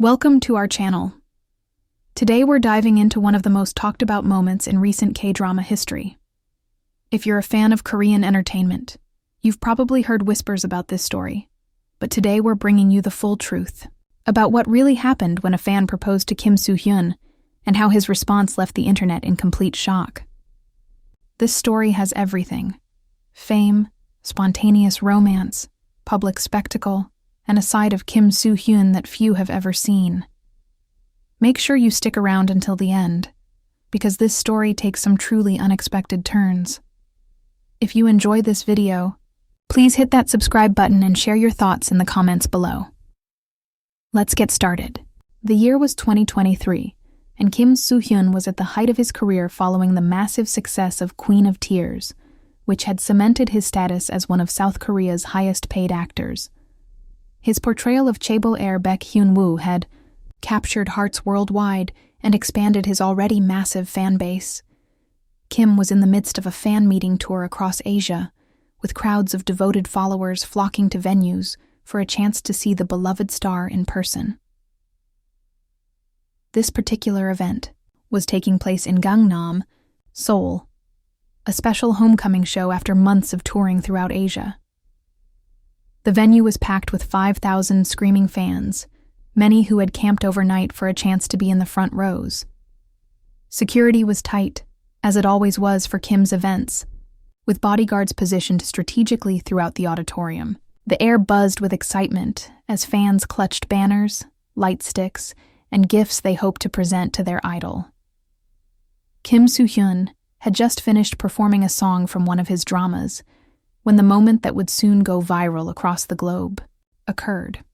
Welcome to our channel. Today we're diving into one of the most talked about moments in recent K-drama history. If you're a fan of Korean entertainment, you've probably heard whispers about this story, but today we're bringing you the full truth about what really happened when a fan proposed to Kim Soo-hyun and how his response left the internet in complete shock. This story has everything: fame, spontaneous romance, public spectacle, and a side of Kim Soo-hyun that few have ever seen. Make sure you stick around until the end, because this story takes some truly unexpected turns. If you enjoyed this video, please hit that subscribe button and share your thoughts in the comments below. Let's get started. The year was 2023, and Kim Soo-hyun was at the height of his career following the massive success of Queen of Tears, which had cemented his status as one of South Korea's highest-paid actors. His portrayal of chaebol-heir Baek Hyun-woo had captured hearts worldwide and expanded his already massive fan base. Kim was in the midst of a fan-meeting tour across Asia, with crowds of devoted followers flocking to venues for a chance to see the beloved star in person. This particular event was taking place in Gangnam, Seoul, a special homecoming show after months of touring throughout Asia. The venue was packed with 5,000 screaming fans, many who had camped overnight for a chance to be in the front rows. Security was tight, as it always was for Kim's events, with bodyguards positioned strategically throughout the auditorium. The air buzzed with excitement as fans clutched banners, light sticks, and gifts they hoped to present to their idol. Kim Soo-hyun had just finished performing a song from one of his dramas when the moment that would soon go viral across the globe occurred.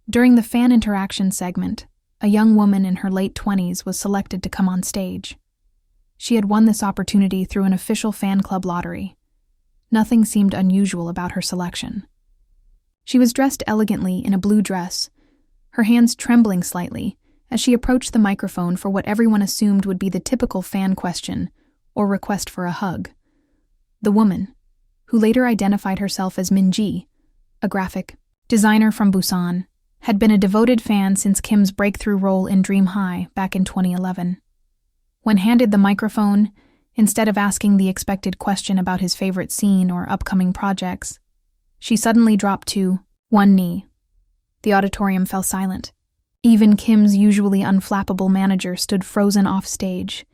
During the fan interaction segment, a young woman in her late 20s was selected to come on stage. She had won this opportunity through an official fan club lottery. Nothing seemed unusual about her selection. She was dressed elegantly in a blue dress, her hands trembling slightly as she approached the microphone for what everyone assumed would be the typical fan question or request for a hug. The woman, who later identified herself as Min-ji, a graphic designer from Busan, had been a devoted fan since Kim's breakthrough role in Dream High back in 2011. When handed the microphone, instead of asking the expected question about his favorite scene or upcoming projects, she suddenly dropped to one knee. The auditorium fell silent. Even Kim's usually unflappable manager stood frozen off stage,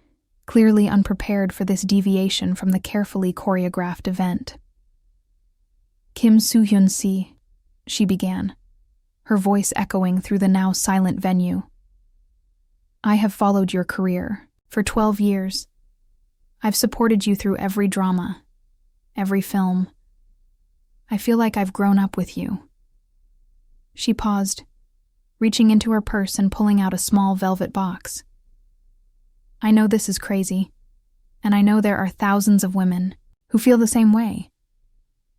clearly unprepared for this deviation from the carefully choreographed event. "Kim Soo-hyun, she began, her voice echoing through the now silent venue. "I have followed your career for 12 years. I've supported you through every drama, every film. I feel like I've grown up with you." She paused, reaching into her purse and pulling out a small velvet box. "I know this is crazy, and I know there are thousands of women who feel the same way.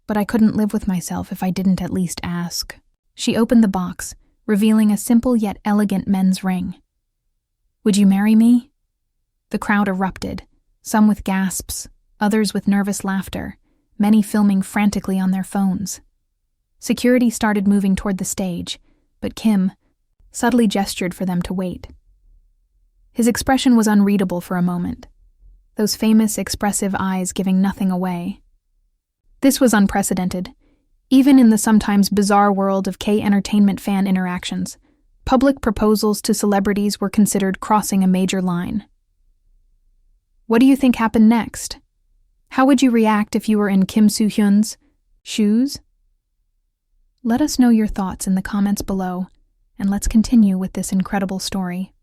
But I couldn't live with myself if I didn't at least ask." She opened the box, revealing a simple yet elegant men's ring. "Would you marry me?" The crowd erupted, some with gasps, others with nervous laughter, many filming frantically on their phones. Security started moving toward the stage, but Kim subtly gestured for them to wait. His expression was unreadable for a moment, those famous expressive eyes giving nothing away. This was unprecedented. Even in the sometimes bizarre world of K-entertainment fan interactions, public proposals to celebrities were considered crossing a major line. What do you think happened next? How would you react if you were in Kim Soo-hyun's shoes? Let us know your thoughts in the comments below, and let's continue with this incredible story.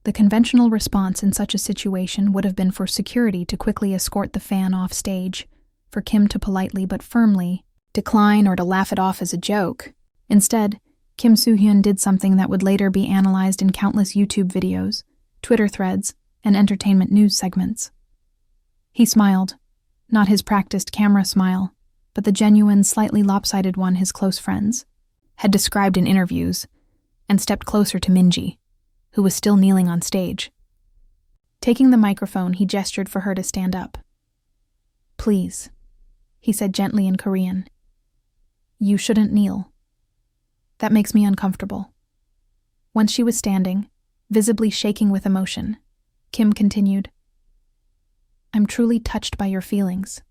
The conventional response in such a situation would have been for security to quickly escort the fan off stage, for Kim to politely but firmly decline or to laugh it off as a joke. Instead, Kim Soo-hyun did something that would later be analyzed in countless YouTube videos, Twitter threads, and entertainment news segments. He smiled, not his practiced camera smile, but the genuine, slightly lopsided one his close friends had described in interviews, and stepped closer to Min-ji, who was still kneeling on stage. Taking the microphone, he gestured for her to stand up. "Please," he said gently in Korean. "You shouldn't kneel." That makes me uncomfortable." Once she was standing, visibly shaking with emotion, Kim continued, "I'm truly touched by your feelings."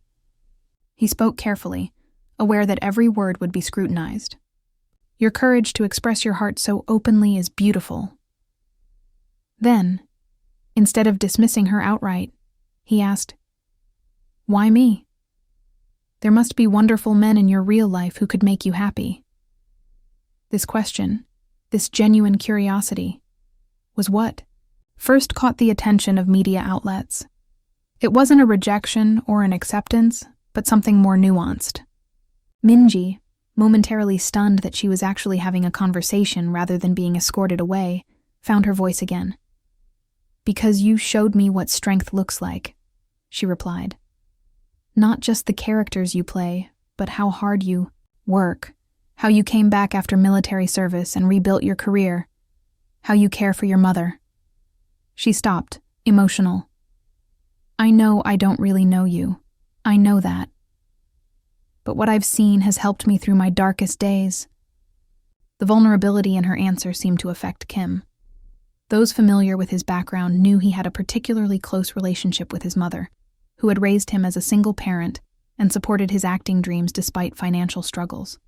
He spoke carefully, aware that every word would be scrutinized. "Your courage to express your heart so openly is beautiful." Then, instead of dismissing her outright, he asked, "Why me? There must be wonderful men in your real life who could make you happy." This question, this genuine curiosity, was what first caught the attention of media outlets. It wasn't a rejection or an acceptance, but something more nuanced. Minji, momentarily stunned that she was actually having a conversation rather than being escorted away, found her voice again. "Because you showed me what strength looks like," she replied. "Not just the characters you play, but how hard you work, how you came back after military service and rebuilt your career, how you care for your mother." She stopped, emotional. "I know I don't really know you. I know that. But what I've seen has helped me through my darkest days." The vulnerability in her answer seemed to affect Kim. Those familiar with his background knew he had a particularly close relationship with his mother, who had raised him as a single parent and supported his acting dreams despite financial struggles.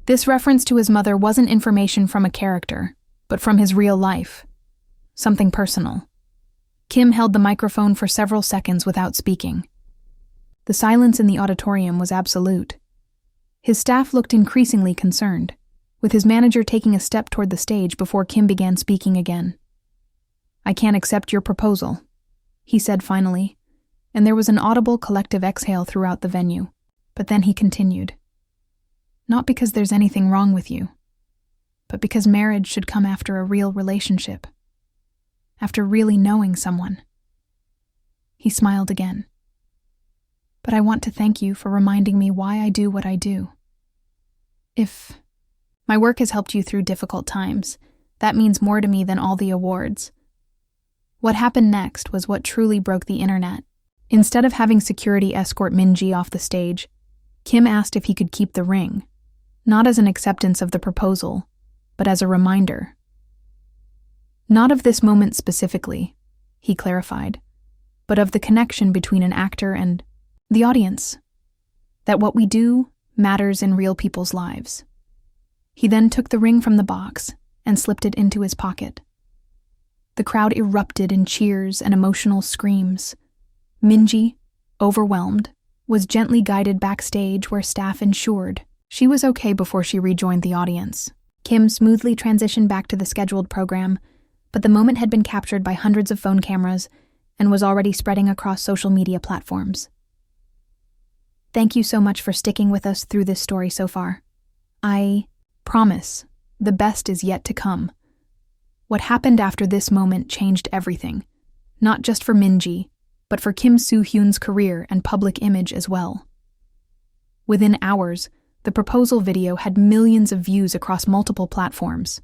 This reference to his mother wasn't information from a character, but from his real life. Something personal. Kim held the microphone for several seconds without speaking. The silence in the auditorium was absolute. His staff looked increasingly concerned, with his manager taking a step toward the stage before Kim began speaking again. "I can't accept your proposal," he said finally, and there was an audible collective exhale throughout the venue. But then he continued, "Not because there's anything wrong with you, but because marriage should come after a real relationship, after really knowing someone." He smiled again. "But I want to thank you for reminding me why I do what I do. If my work has helped you through difficult times, that means more to me than all the awards." What happened next was what truly broke the internet. Instead of having security escort Minji off the stage, Kim asked if he could keep the ring, not as an acceptance of the proposal, but as a reminder. Not of this moment specifically, he clarified, but of the connection between an actor and the audience. That what we do matters in real people's lives. He then took the ring from the box and slipped it into his pocket. The crowd erupted in cheers and emotional screams. Minji, overwhelmed, was gently guided backstage where staff ensured she was okay before she rejoined the audience. Kim smoothly transitioned back to the scheduled program, but the moment had been captured by hundreds of phone cameras and was already spreading across social media platforms. "Thank you so much for sticking with us through this story so far. I promise the best is yet to come." What happened after this moment changed everything, not just for Minji, but for Kim Soo-hyun's career and public image as well. Within hours, the proposal video had millions of views across multiple platforms.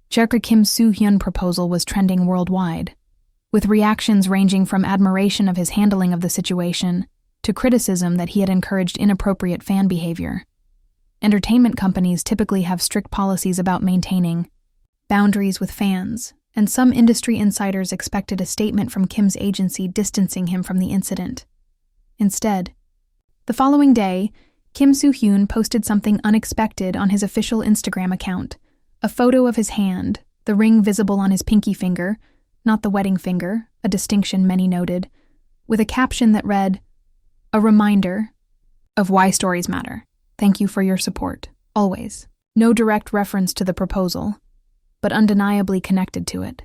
Jerka Kim Soo-hyun proposal was trending worldwide, with reactions ranging from admiration of his handling of the situation to criticism that he had encouraged inappropriate fan behavior. Entertainment companies typically have strict policies about maintaining boundaries with fans, and some industry insiders expected a statement from Kim's agency distancing him from the incident. Instead, the following day, Kim Soo-hyun posted something unexpected on his official Instagram account, a photo of his hand, the ring visible on his pinky finger, not the wedding finger, a distinction many noted, with a caption that read, "A reminder of why stories matter. Thank you for your support, always." No direct reference to the proposal, but undeniably connected to it.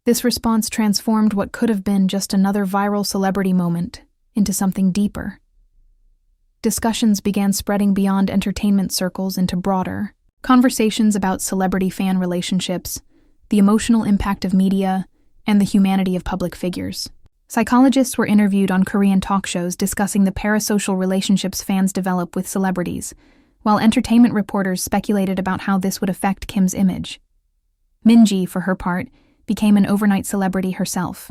This response transformed what could have been just another viral celebrity moment into something deeper. Discussions began spreading beyond entertainment circles into broader conversations about celebrity-fan relationships, the emotional impact of media, and the humanity of public figures. Psychologists were interviewed on Korean talk shows discussing the parasocial relationships fans develop with celebrities, while entertainment reporters speculated about how this would affect Kim's image. Minji, for her part, became an overnight celebrity herself.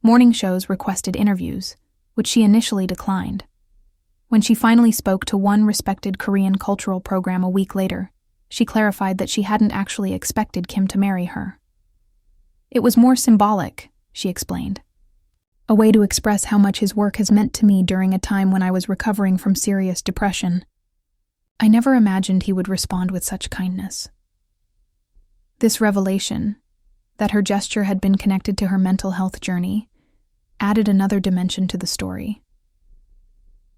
Morning shows requested interviews, which she initially declined. When she finally spoke to one respected Korean cultural program a week later, she clarified that she hadn't actually expected Kim to marry her. "It was more symbolic," she explained. "A way to express how much his work has meant to me during a time when I was recovering from serious depression. I never imagined he would respond with such kindness." This revelation, that her gesture had been connected to her mental health journey, added another dimension to the story.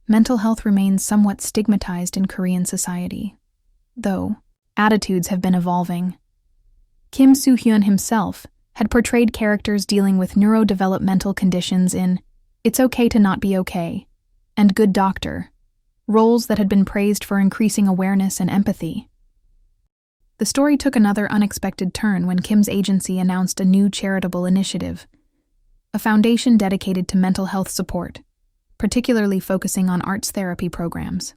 Mental health remains somewhat stigmatized in Korean society, though attitudes have been evolving. Kim Soo-hyun himself had portrayed characters dealing with neurodevelopmental conditions in It's Okay to Not Be Okay and Good Doctor, roles that had been praised for increasing awareness and empathy. The story took another unexpected turn when Kim's agency announced a new charitable initiative, a foundation dedicated to mental health support, particularly focusing on arts therapy programs.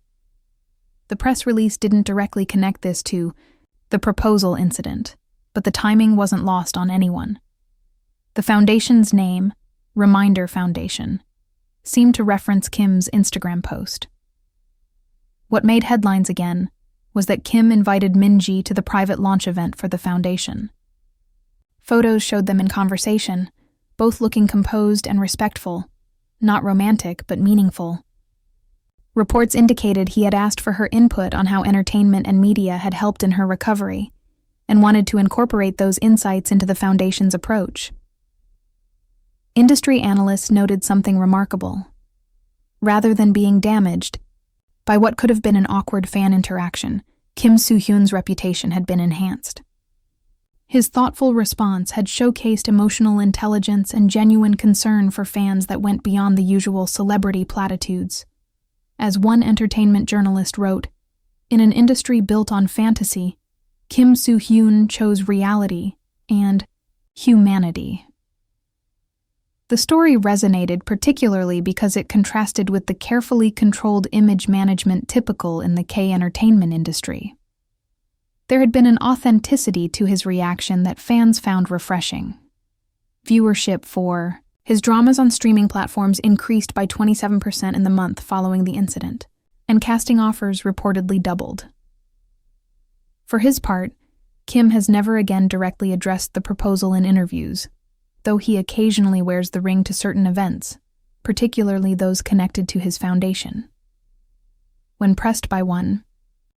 The press release didn't directly connect this to the proposal incident, but the timing wasn't lost on anyone. The foundation's name, Reminder Foundation, seemed to reference Kim's Instagram post. What made headlines again was that Kim invited Min-ji to the private launch event for the foundation. Photos showed them in conversation, both looking composed and respectful, not romantic but meaningful. Reports indicated he had asked for her input on how entertainment and media had helped in her recovery, and wanted to incorporate those insights into the foundation's approach. Industry analysts noted something remarkable. Rather than being damaged by what could have been an awkward fan interaction, Kim Soo-hyun's reputation had been enhanced. His thoughtful response had showcased emotional intelligence and genuine concern for fans that went beyond the usual celebrity platitudes. As one entertainment journalist wrote, "In an industry built on fantasy, Kim Soo-hyun chose reality and humanity." The story resonated particularly because it contrasted with the carefully controlled image management typical in the K-entertainment industry. There had been an authenticity to his reaction that fans found refreshing. Viewership for his dramas on streaming platforms increased by 27% in the month following the incident, and casting offers reportedly doubled. For his part, Kim has never again directly addressed the proposal in interviews, though he occasionally wears the ring to certain events, particularly those connected to his foundation. When pressed by one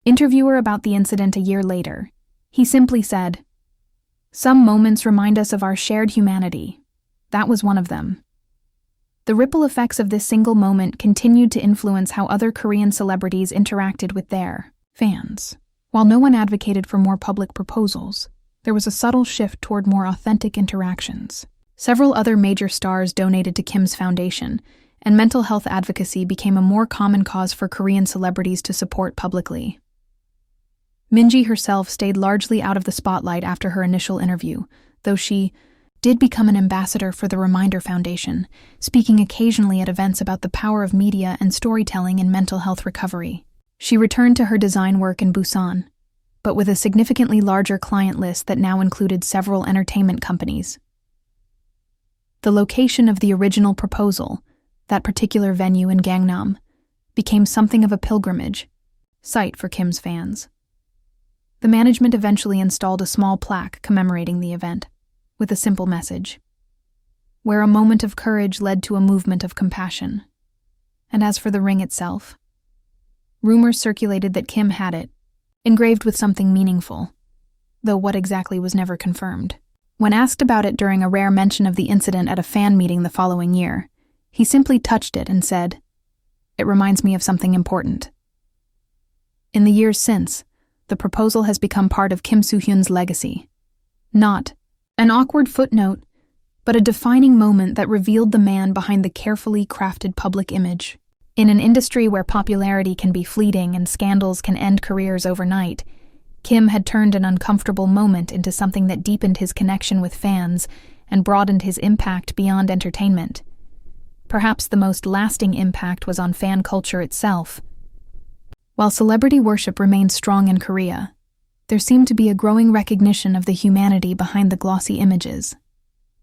interviewer about the incident a year later, he simply said, "Some moments remind us of our shared humanity. That was one of them." The ripple effects of this single moment continued to influence how other Korean celebrities interacted with their fans. While no one advocated for more public proposals, there was a subtle shift toward more authentic interactions. Several other major stars donated to Kim's foundation, and mental health advocacy became a more common cause for Korean celebrities to support publicly. Min-ji herself stayed largely out of the spotlight after her initial interview, though she did become an ambassador for the Reminder Foundation, speaking occasionally at events about the power of media and storytelling in mental health recovery. She returned to her design work in Busan, but with a significantly larger client list that now included several entertainment companies. The location of the original proposal, that particular venue in Gangnam, became something of a pilgrimage site for Kim's fans. The management eventually installed a small plaque commemorating the event, with a simple message, where a moment of courage led to a movement of compassion. And as for the ring itself, rumors circulated that Kim had it, engraved with something meaningful, though what exactly was never confirmed. When asked about it during a rare mention of the incident at a fan meeting the following year, he simply touched it and said, "It reminds me of something important." In the years since, the proposal has become part of Kim Soo-hyun's legacy. Not an awkward footnote, but a defining moment that revealed the man behind the carefully crafted public image. In an industry where popularity can be fleeting and scandals can end careers overnight, Kim had turned an uncomfortable moment into something that deepened his connection with fans and broadened his impact beyond entertainment. Perhaps the most lasting impact was on fan culture itself. While celebrity worship remained strong in Korea, there seemed to be a growing recognition of the humanity behind the glossy images.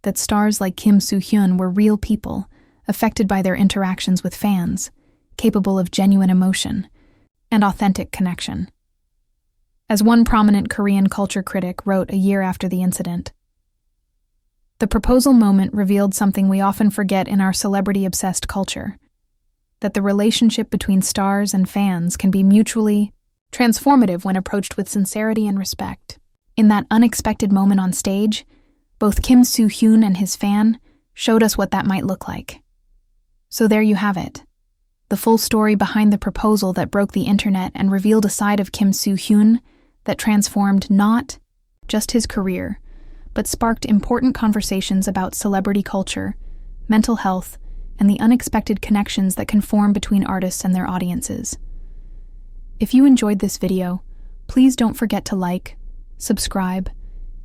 That stars like Kim Soo-hyun were real people, affected by their interactions with fans, capable of genuine emotion and authentic connection. As one prominent Korean culture critic wrote a year after the incident, "The proposal moment revealed something we often forget in our celebrity-obsessed culture, that the relationship between stars and fans can be mutually transformative when approached with sincerity and respect. In that unexpected moment on stage, both Kim Soo-hyun and his fan showed us what that might look like." So there you have it, the full story behind the proposal that broke the internet and revealed a side of Kim Soo-hyun that transformed not just his career, but sparked important conversations about celebrity culture, mental health, and the unexpected connections that can form between artists and their audiences. If you enjoyed this video, please don't forget to like, subscribe,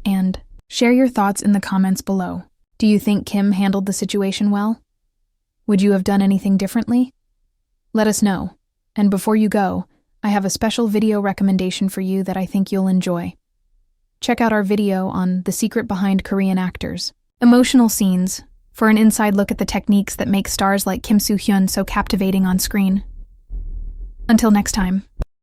and share your thoughts in the comments below. Do you think Kim handled the situation well? Would you have done anything differently? Let us know. And before you go, I have a special video recommendation for you that I think you'll enjoy. Check out our video on the secret behind Korean actors' emotional scenes for an inside look at the techniques that make stars like Kim Soo-hyun so captivating on screen. Until next time.